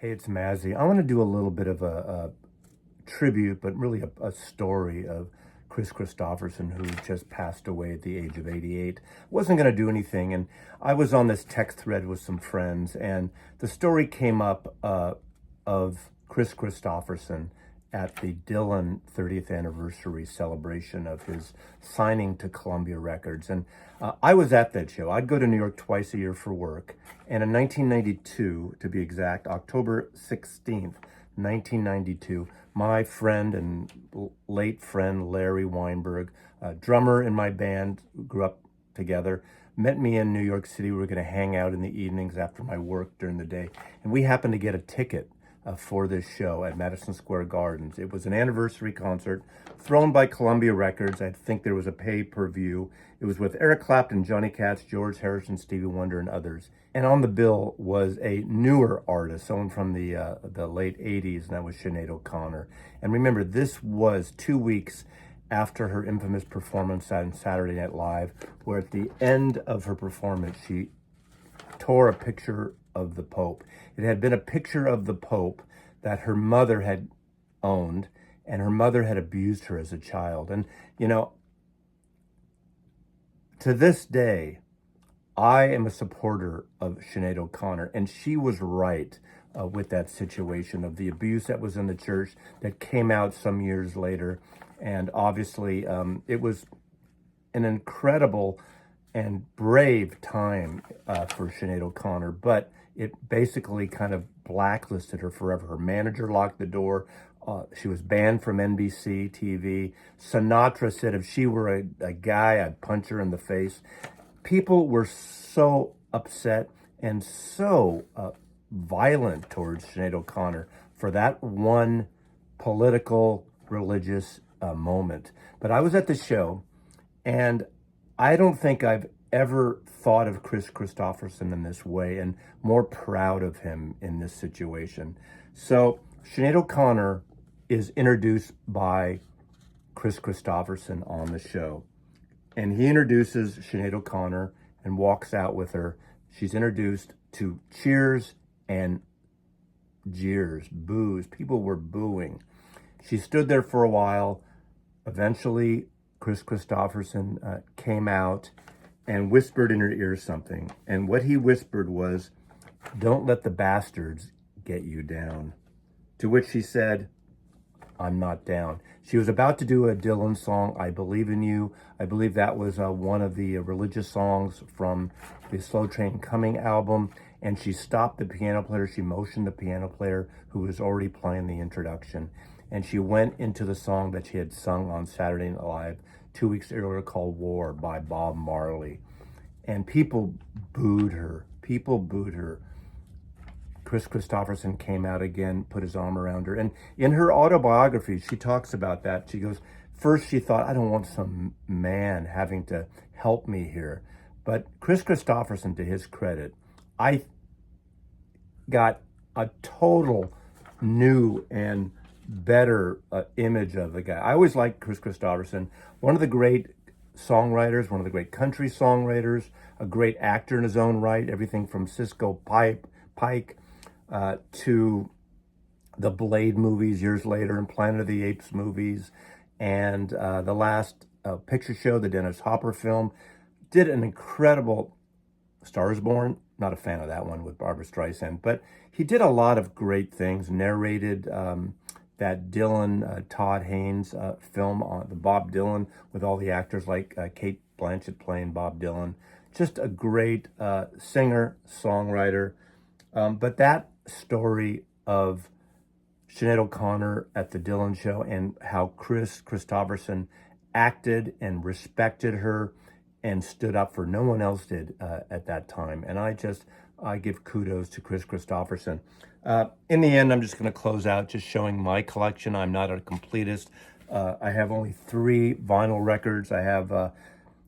Hey, it's Mazzy. I want to do a little bit of a tribute, but really a story of Kris Kristofferson, who just passed away at the age of 88. Wasn't going to do anything, and I was on this text thread with some friends, and the story came up of Kris Kristofferson at the Dylan 30th anniversary celebration of his signing to Columbia Records. And I was at that show. I'd go to New York twice a year for work. And in 1992, to be exact, October 16th, 1992, my friend and late friend Larry Weinberg, a drummer in my band, grew up together, met me in New York City. We were going to hang out in the evenings after my work during the day. And we happened to get a ticket for this show at Madison Square Gardens. It was an anniversary concert thrown by Columbia Records. I think there was a pay-per-view. It was with Eric Clapton, Johnny Cash, George Harrison, Stevie Wonder, and others. And on the bill was a newer artist, someone from the late 80s, and that was Sinead O'Connor. And remember, this was 2 weeks after her infamous performance on Saturday Night Live, where at the end of her performance, she tore a picture of the Pope. It had been a picture of the Pope that her mother had owned, and her mother had abused her as a child. And, you know, to this day, I am a supporter of Sinead O'Connor, and she was right with that situation of the abuse that was in the church that came out some years later. And obviously, it was an incredible and brave time for Sinead O'Connor, but it basically kind of blacklisted her forever. Her manager locked the door. She was banned from NBC TV. Sinatra said if she were a guy, I'd punch her in the face. People were so upset and so violent towards Sinead O'Connor for that one political, religious moment. But I was at the show, and I don't think I've ever thought of Kris Kristofferson in this way and more proud of him in this situation. So Sinead O'Connor is introduced by Kris Kristofferson on the show. And he introduces Sinead O'Connor and walks out with her. She's introduced to cheers and jeers, boos. People were booing. She stood there for a while. Eventually, Kris Kristofferson came out and whispered in her ear something. And what he whispered was, "Don't let the bastards get you down." To which she said, "I'm not down." She was about to do a Dylan song, "I Believe in You." I believe that was one of the religious songs from the Slow Train Coming album. And she stopped the piano player. She motioned the piano player who was already playing the introduction. And she went into the song that she had sung on Saturday Night Live 2 weeks earlier called War by Bob Marley. And people booed her. People booed her. Kris Kristofferson came out again, put his arm around her. And in her autobiography, she talks about that. She goes, first she thought, I don't want some man having to help me here. But Kris Kristofferson, to his credit, I got a total new and better image of the guy. I always liked Kris Kristofferson, one of the great songwriters, one of the great country songwriters, a great actor in his own right, everything from Cisco Pike to the Blade movies years later and Planet of the Apes movies and the last picture show, the Dennis Hopper film. Did an incredible Star is Born. Not a fan of that one with Barbra Streisand, but he did a lot of great things, narrated that Dylan, Todd Haynes film on the Bob Dylan with all the actors like Kate Blanchett playing Bob Dylan. Just a great singer, songwriter. But that story of Sinead O'Connor at the Dylan show and how Kris Kristofferson acted and respected her and stood up for no one else did at that time. And I give kudos to Kris Kristofferson. In the end, I'm just going to close out just showing my collection. I'm not a completist. I have only 3 vinyl records. I have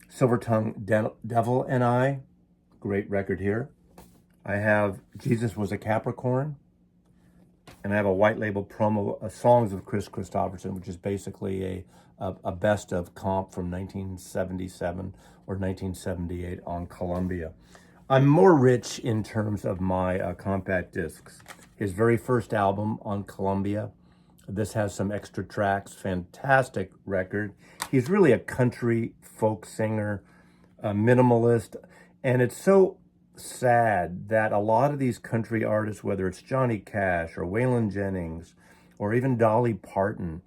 Silver Tongue Devil and I, great record here. I have Jesus Was a Capricorn. And I have a white label promo, Songs of Kris Kristofferson, which is basically a best of comp from 1977 or 1978 on Columbia. I'm more rich in terms of my compact discs. his very first album on Columbia. This has some extra tracks, fantastic record. He's really a country folk singer, a minimalist, and it's so sad that a lot of these country artists, whether it's Johnny Cash or Waylon Jennings or even Dolly Parton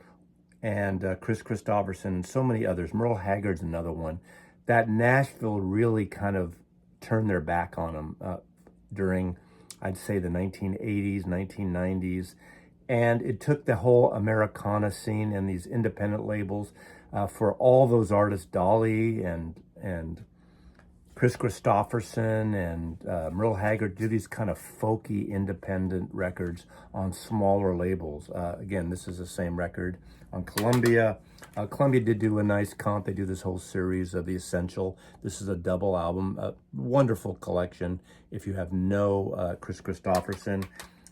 and Kris Kristofferson and so many others, Merle Haggard's another one, that Nashville really kind of turned their back on them during, I'd say, the 1980s, 1990s. And it took the whole Americana scene and these independent labels for all those artists, Dolly and Kris Kristofferson and Merle Haggard, do these kind of folky independent records on smaller labels. Again, this is the same record on Columbia. Columbia did do a nice comp. They do this whole series of The Essential. This is a double album, a wonderful collection if you have no Kris Kristofferson.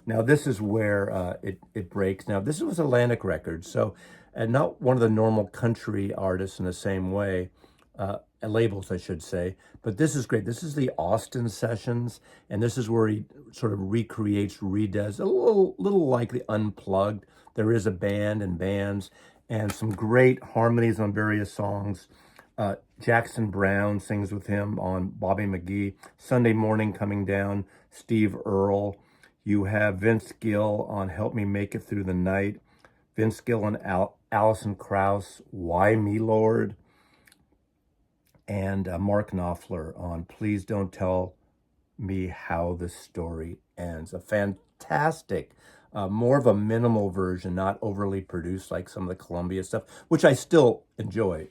Now, this is where it breaks. Now, this was Atlantic Records, so not one of the normal country artists in the same way, labels, I should say. But this is great. This is the Austin Sessions, and this is where he sort of recreates, redoes, a little like the Unplugged. There is a band and bands, and some great harmonies on various songs. Jackson Browne sings with him on Bobby McGee. Sunday Morning Coming Down, Steve Earle. You have Vince Gill on Help Me Make It Through the Night. Vince Gill and Alison Krauss, Why Me, Lord? And Mark Knopfler on Please Don't Tell Me How the Story Ends. A fantastic, more of a minimal version, not overly produced like some of the Columbia stuff, which I still enjoy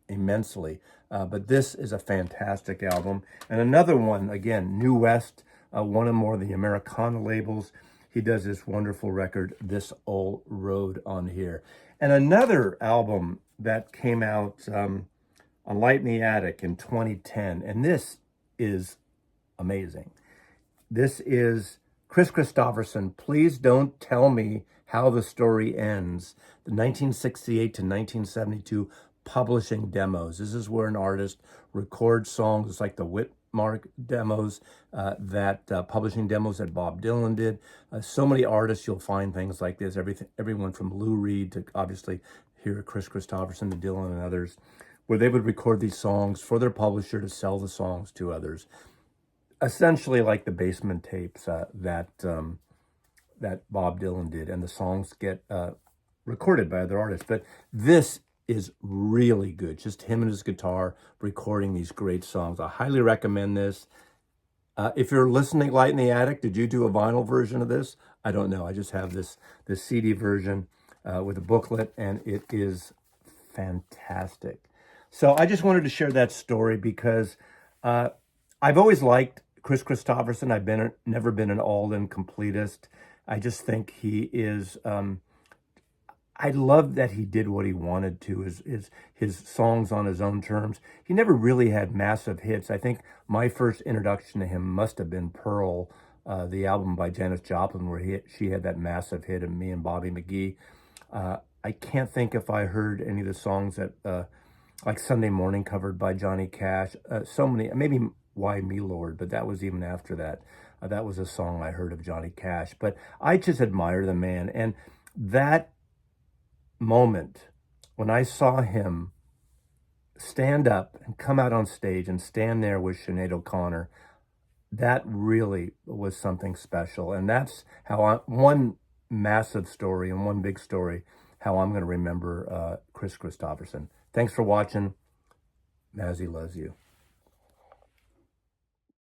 immensely. But this is a fantastic album. And another one, again, New West, one of more of the Americana labels. He does this wonderful record, This Old Road, on here. And another album that came out on Light in the Attic in 2010, and this is amazing. This is Kris Kristofferson, Please Don't Tell Me How the Story Ends, the 1968 to 1972 publishing demos. This is where an artist records songs. It's like the Whitmark demos, publishing demos that Bob Dylan did. So many artists, you'll find things like this. Everyone from Lou Reed to obviously here Kris Kristofferson to Dylan and others, where they would record these songs for their publisher to sell the songs to others. Essentially like the basement tapes that Bob Dylan did, and the songs get recorded by other artists. But this is really good. Just him and his guitar recording these great songs. I highly recommend this. If you're listening Light in the Attic, did you do a vinyl version of this? I don't know. I just have this CD version with a booklet, and it is fantastic. So I just wanted to share that story because I've always liked Kris Kristofferson. I've never been an all-in completist. I just think he is... I love that he did what he wanted to, his songs on his own terms. He never really had massive hits. I think my first introduction to him must have been Pearl, the album by Janis Joplin, where she had that massive hit of Me and Bobby McGee. I can't think if I heard any of the songs that, like Sunday Morning covered by Johnny Cash. So many, maybe Why Me, Lord, but that was even after that. That was a song I heard of Johnny Cash. But I just admire the man. And that moment when I saw him stand up and come out on stage and stand there with Sinead O'Connor, that really was something special. And that's how one massive story and one big story, how I'm going to remember Kris Kristofferson. Thanks for watching. Mazzy loves you.